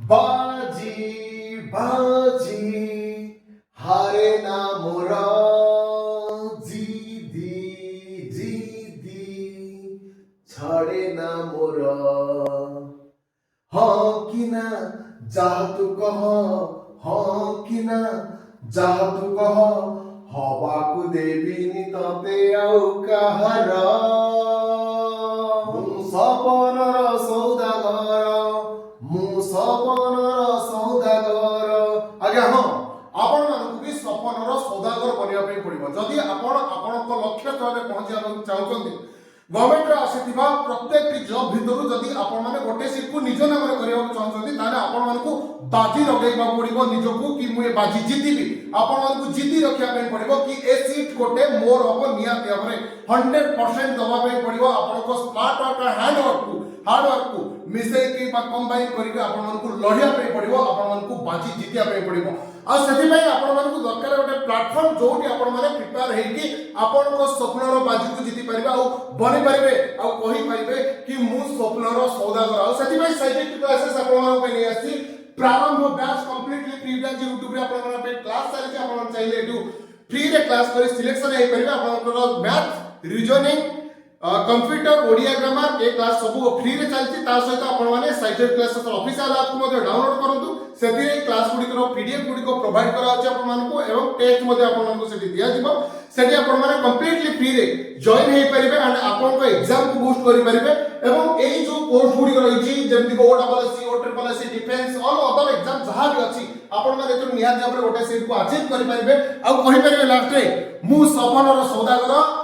बाजी बाजी हारे ना मोरा जीदी जीदी छाड़े ना मोरा हाँ कि ना जाह तू कह हाँ कि ना जाह तू कह हवा को देवी तते आउ कहार सपनर सौदागर मु सपनर सौदागर आज्ञा हाँ आपण मानक भी सपनर सौदागर बनिया पे पड़िबो जदि आपण आपणक लक्ष्य स्थले पहुंचिया चाहउछन्ती गवर्नमेंट आसीथिबा प्रत्येक जॉब भितरु जदि आपण माने गोटे सीट को निज नाम करिया चाहउछन्ती ताने आपण मानकु बाजी लगेबा पड़िबो निजकु कि मु ए बाजी जीतिबी आपण मानकु जीति रखिया पे पड़िबो कि ए सीट गोटे मोर हबो नियाती भाबरे 100% दबा पे पड़िबो आपनको स्मार्ट वर्क हार्ड वर्क को मिसै के बा कंबाइन करिके आपण मानकु लढिया पे पड़िबो आपण मानकु बाजी जीतिया पे पड़िबो आ सेति भाई आपण मानकु दरकार गोटे प्लेटफॉर्म जोटी आपण माने प्रिपेयर हेकि आपनको स्वप्नर बाजी को जीति परिबा आ बनि परिबे आ कहि परिबे कि मु स्वप्नर सौदागर आ सेति भाई साइंटिफिक क्लासेस आपण मानक पे नै आसी प्रारंभ batch completely free batch YouTube रे आपण माने पे क्लास चली छै आपण चाहिले एटू फ्री रे क्लास करी सिलेक्शन हे परिबे आपण math reasoning computer Odia grammar ए क्लास सब फ्री रे चलती ता सहित आपण माने साइटेड क्लासेस ऑफिशियल ऐप को मध्ये डाउनलोड करंतु सेति क्लास गुडी को पीडीएफ गुडी को प्रोवाइड करा अछि आपण मानको एवं टेस्ट मध्ये आपण मानको सेति दिया जिवो सेति आपण माने कंप्लीटली फ्री रे जॉइन हे परिबे एंड आपण को एग्जाम को बूस्ट करि परिबे एवं एई जो कोर्स गुडी रही छि जेमति को ओडब्ल्यूएससी ओ triple SC defence all other exam जहा भी अछि आपण माने एतो निहाती भाबरे गोटे सीट को अचीव करि परिबे आ कहि परिबे लास्ट रे मु सपनर सौदागर